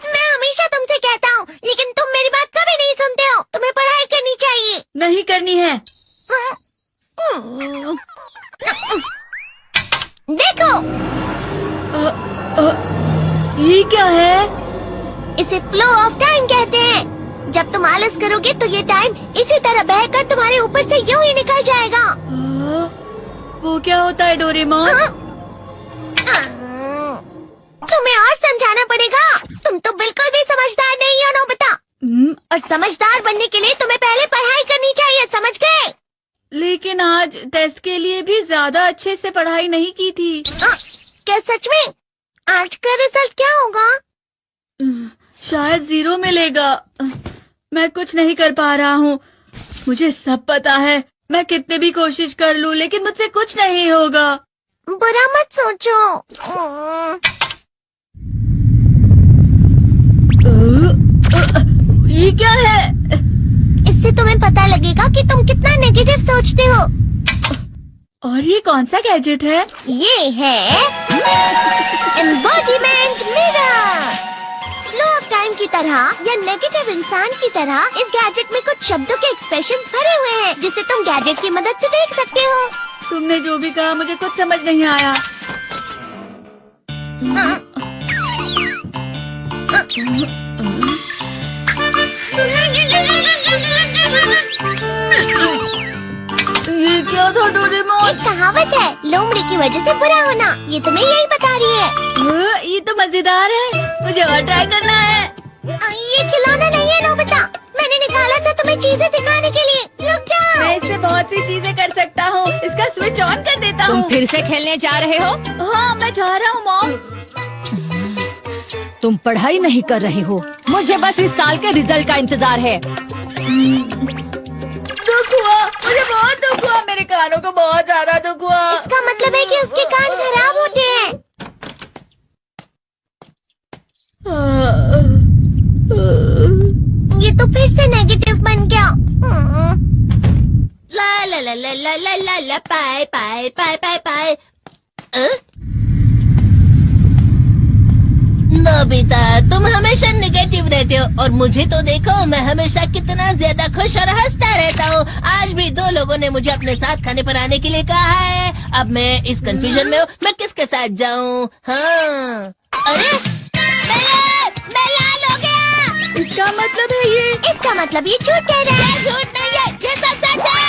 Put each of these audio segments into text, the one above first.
मैं हमेशा तुमसे कहता हूँ, लेकिन तुम मेरी बात कभी नहीं सुनते हो। तुम्हें पढ़ाई करनी चाहिए। नहीं करनी है। देखो, ये क्या है? इसे फ्लो ऑफ टाइम कहते हैं। जब तुम आलस करोगे तो ये टाइम इसी तरह बहकर तुम्हारे ऊपर से यूं ही निकल जाएगा। वो क्या होता है डोरेमोन? तुम्हें और समझाना पड़ेगा। तुम तो बिल्कुल भी समझदार नहीं हो नोबिता। और समझदार बनने के लिए तुम्हें पहले पढ़ाई करनी चाहिए, समझ गए? लेकिन आज टेस्ट के लिए भी ज्यादा अच्छे से पढ़ाई नहीं की थी। क्या सच में? आज का रिजल्ट क्या होगा? शायद 0 मिलेगा। मैं कुछ नहीं कर पा रहा हूँ। मुझे सब पता है। मैं कितने भी कोशिश कर लूँ, लेकिन मुझसे कुछ नहीं होगा। बुरा मत सोचो। ये क्या है? इससे तुम्हें पता लगेगा कि तुम कितना नेगेटिव सोचते हो। और ये कौन सा गैजेट है? ये है embodiment mirror. Flow of time की तरह या नेगेटिव इंसान की तरह इस गैजेट में कुछ शब्दों के एक्सप्रेशंस भरे हुए हैं, जिसे तुम गैजेट की मदद से देख सकते हो। तुमने जो भी कहा मुझे कुछ समझ नहीं आया। ये क्या था डोरेमोन? एक कहावत है, लोमड़ी की वजह से बुरा होना। ये तुम्हें यही बता रही है। ये तो मजेदार है। मुझे और ट्राई करना है। ये खिलौना नहीं है नोबिता। मैंने निकाला था तुम्हें चीजें दिखाने के लिए। रुक जाओ। मैं इससे बहुत सी चीजें कर सकता हूँ। इसका स्विच ऑन कर देता हूँ। तुम फिर से खेलने जा रहे हो? हाँ, मैं जा रहा हूँ मॉम। तुम पढ़ाई नहीं कर रहे हो। मुझे बस इस साल के रिजल्ट का इंतजार है। दुख हुआ, मुझे बहुत दुख हुआ। मेरे कानों को बहुत ज्यादा दुख हुआ। इसका मतलब है कि उसके कान खराब होते हैं। ये तो फिर से नेगेटिव बन गया। ला ला ला ला ला ला ला ला पाए पाए पाए पाए पाए। नोबिता, तुम हमेशा नेगेटिव रहते हो और मुझे तो देखो, मैं हमेशा कितना ज्यादा खुश और हंसता रहता हूँ। आज भी 2 लोगों ने मुझे अपने साथ खाने पर आने के लिए कहा है। अब मैं इस कंफ्यूजन में हूँ, मैं किसके साथ जाऊँ? हाँ, अरे मैं लाल हो गया। इसका मतलब है ये? इसका मतलब ये झूठ कह रहा है। झूठ नहीं है, ये सब सच है।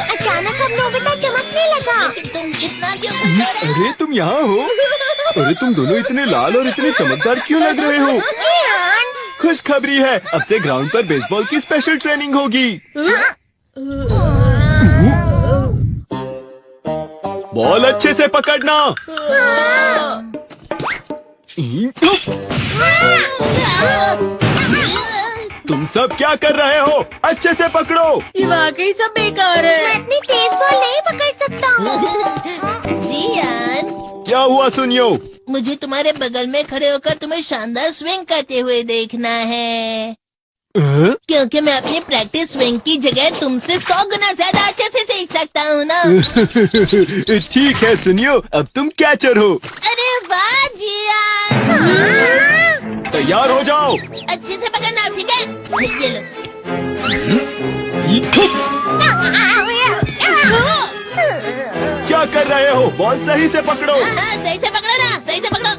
अचानक अब नोबिता चमकने लगा। तुम इतना क्यों खुश हो रहे हो? अरे तुम यहाँ हो? अरे तुम दोनों इतने लाल और इतने चमकदार क्यों लग रहे हो? खुशखबरी है, अब से ग्राउंड पर बेसबॉल की स्पेशल ट्रेनिंग होगी। बॉल अच्छे से पकड़ना। तुम सब क्या कर रहे हो? अच्छे से पकड़ो। ये वाकई सब बेकार मैं है। इतनी तेज बॉल नहीं पकड़ सकता हूँ। जियान, क्या हुआ सुनियो? मुझे तुम्हारे बगल में खड़े होकर तुम्हें शानदार स्विंग करते हुए देखना है, क्योंकि मैं अपनी प्रैक्टिस स्विंग की जगह तुमसे 100 गुना ज्यादा अच्छे से सीख सकता हूँ ना। ठीक है सुनियो, अब तुम कैचर हो। अरे वाह जियान। तैयार हो जाओ। अच्छे से पकड़ना, ठीक है? ये लो। क्या कर रहे हो? बॉल सही से पकड़ो। सही से पकड़ो ना, सही से पकड़ो।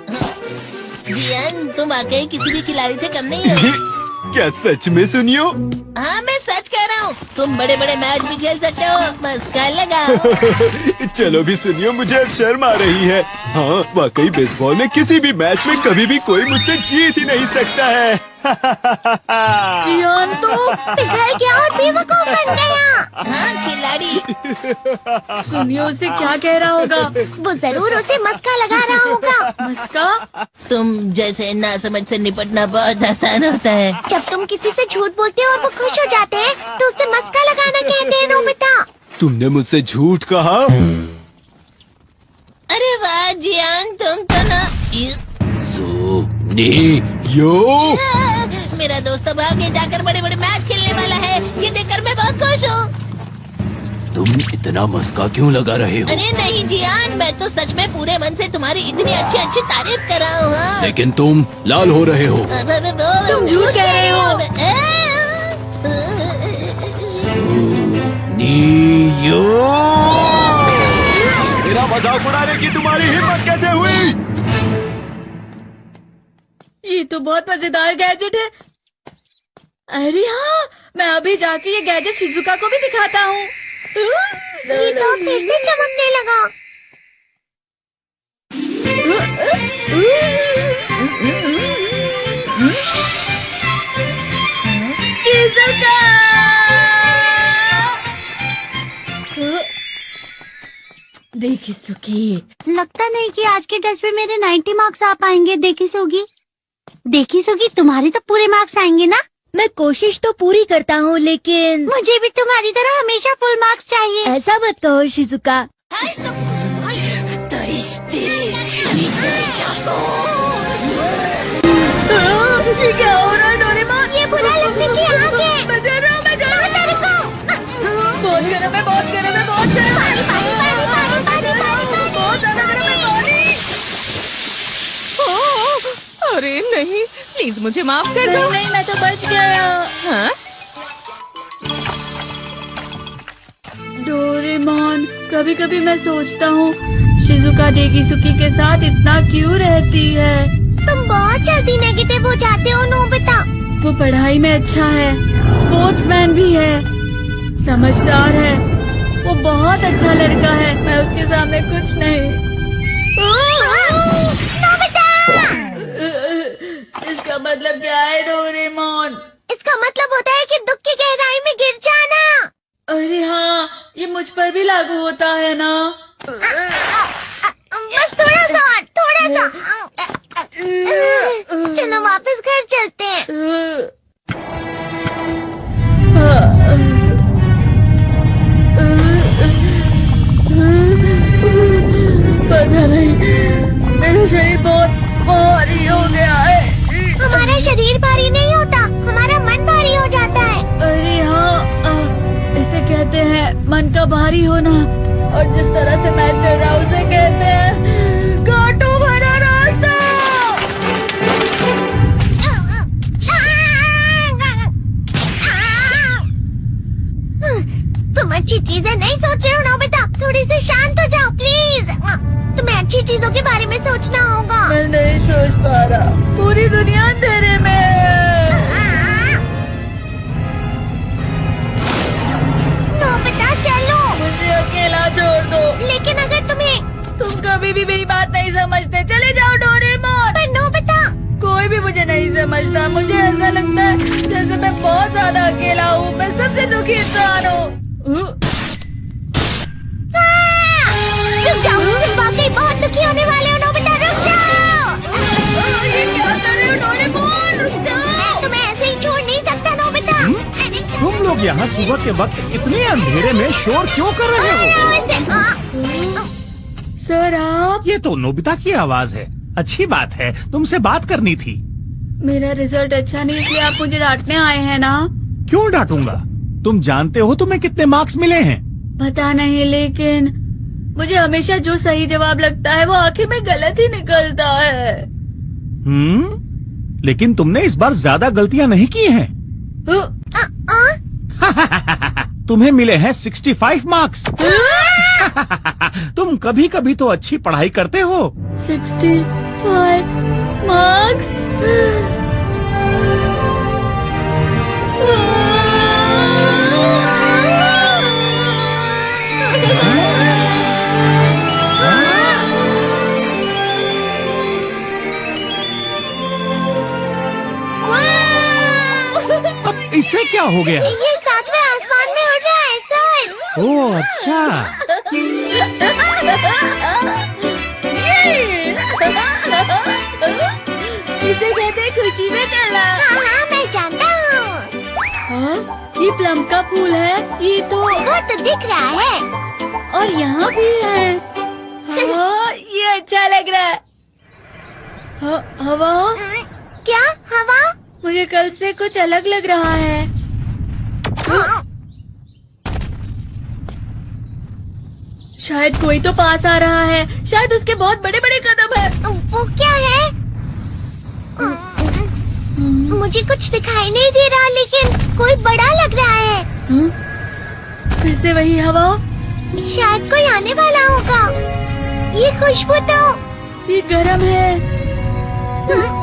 जियान, तुम वाकई किसी भी खिलाड़ी से कम नहीं हो। क्या सच में सुनियो? हाँ, मैं सच कह रहा हूँ। तुम बड़े बड़े मैच भी खेल सकते हो, बस कर लगाओ। चलो भी सुनियो, मुझे अब शर्म आ रही है। हाँ, वाकई बेसबॉल में किसी भी मैच में कभी भी कोई मुझसे जीत ही नहीं सकता है। जियान तो पिघल गया और बेवकूफ बन गया। हाँ, खिलाड़ी। सुनियो से क्या कह रहा होगा? वो जरूर उसे मस्का लगा रहा होगा। मस्का? तुम जैसे नासमझ से निपटना बहुत आसान होता है। जब तुम किसी से झूठ बोलते हो और वो खुश हो जाते हैं, तो उसे मस्का लगाना कहते हैं नोबिता। तुमने मुझसे झूठ कहा? अरे वाह जियान, तुम तो ना। यो, मेरा दोस्त अब आगे जाकर बड़े बड़े मैच खेलने वाला है। ये देखकर मैं बहुत खुश हूँ। तुम इतना मस्का क्यों लगा रहे हो? अरे नहीं जियान, मैं तो सच में पूरे मन से तुम्हारी इतनी अच्छी अच्छी तारीफ कर रहा हूँ। हाँ। लेकिन तुम लाल हो रहे हो। तुम झूठ कह रहे हो। नियो, मेरा मजाक उड़ाने की तुम्हारी हिम्मत कैसे हुई? ये तो बहुत मजेदार गैजेट है। अरे हाँ, मैं अभी जाके ये गैजेट शिजुका को भी दिखाता हूँ। जी तो फिर से चमकने लगा। शिजुका! देखी सुकी, लगता नहीं कि आज के टेस्ट में मेरे 90 मार्क्स आ पाएंगे। देखी सोगी तुम्हारे तो पूरे मार्क्स आएंगे ना? मैं कोशिश तो पूरी करता हूँ, लेकिन मुझे भी तुम्हारी तरह हमेशा फुल मार्क्स चाहिए। ऐसा मत कहो शिजुका। ये क्या हो रहा है डोरेमोन? ये बुरा लगने की आग है। मैं डर रहा हूँ, मैं डर रहा हूँ। बहुत गर्म है, बहुत गर्म है, बहुत गर्म है। बहुत ज्यादा गर्म है पानी। अरे नहीं, प्लीज मुझे माफ कर दो। नहीं, मैं तो बच गया। हाँ? डोरेमोन, कभी कभी मैं सोचता हूँ शिजुका डेकिसुकी के साथ इतना क्यों रहती है। तुम बहुत जल्दी नेगेटिव हो जाते हो नोबिता। वो पढ़ाई में अच्छा है, स्पोर्ट्समैन भी है, समझदार है, वो बहुत अच्छा लड़का है। मैं उसके सामने कुछ नहीं। नोबिता! इसका मतलब क्या है डोरेमोन? इसका मतलब होता है कि दुख की गहराई में गिर जाना। अरे हाँ, ये मुझ पर भी लागू होता है ना। बस थोड़ा सा। चलो वापस घर चलते हैं। पता नहीं, मेरा शरीर बहुत भारी हो गया है। हमारा शरीर भारी नहीं होता, हमारा मन भारी हो जाता है। अरे हाँ, इसे कहते हैं मन का भारी होना। और जिस तरह से मैं चल रहा हूँ उसे कहते हैं कांटों भरा रास्ता। तुम अच्छी चीजें नहीं सोच रहे हो नोबिता, थोड़ी सी शांत हो जाओ प्लीज। तुम्हें अच्छी चीजों के बारे में सोचना होगा। मैं नहीं सोच पा रहा, पूरी दुनिया अंधेरे में है। नोबिता चलो। मुझे अकेला छोड़ दो। लेकिन अगर तुम कभी भी मेरी बात नहीं समझते, चले जाओ डोरेमोन। पर नोबिता। कोई भी मुझे नहीं समझता। मुझे ऐसा लगता है जैसे मैं बहुत ज्यादा अकेला हूँ, मैं सबसे दुखी इंसान हूँ। रुक जाओ, तुम वाकई बहुत दुखी होने वाले हो नोबिता, रुक जाओ। ये क्या कर रहे हो डोरेमोन? रुक जाओ। मैं तुम्हें ऐसे ही छोड़ नहीं सकता नोबिता। तुम लोग यहाँ सुबह के वक्त इतने अंधेरे में शोर क्यों कर रहे हो? सर आप? ये तो नोबिता की आवाज है। अच्छी बात है, तुमसे बात करनी थी। मेरा रिजल्ट अच्छा नहीं, इसलिए आप मुझे डांटने आए हैं ना? क्यों डांटूंगा? तुम जानते हो तुम्हें कितने मार्क्स मिले हैं? पता नहीं, लेकिन मुझे हमेशा जो सही जवाब लगता है वो आखिर में गलत ही निकलता है। लेकिन तुमने इस बार ज्यादा गलतियां नहीं की हैं। तुम्हें मिले हैं 65 मार्क्स। तुम कभी कभी तो अच्छी पढ़ाई करते हो। 65 मार्क्स? अब इससे क्या हो गया? ये सातवें आसमान में उड़ रहा है सर। ओह अच्छा। इसे कहते हैं खुशी में चलना। हाँ मैं जानता हूँ। हाँ, ये प्लम का फूल है। ये तो वो तो दिख रहा है। और यहाँ भी है। हाँ, ये अच्छा लग रहा है। हवा? क्या हवा? मुझे कल से कुछ अलग लग रहा है। शायद कोई तो पास आ रहा है। शायद उसके बहुत बड़े बड़े कदम है। वो क्या है? मुझे कुछ दिखाई नहीं दे रहा, लेकिन कोई बड़ा लग रहा है। फिर से वही हवा। शायद कोई आने वाला होगा। ये खुशबू तो ये गरम है।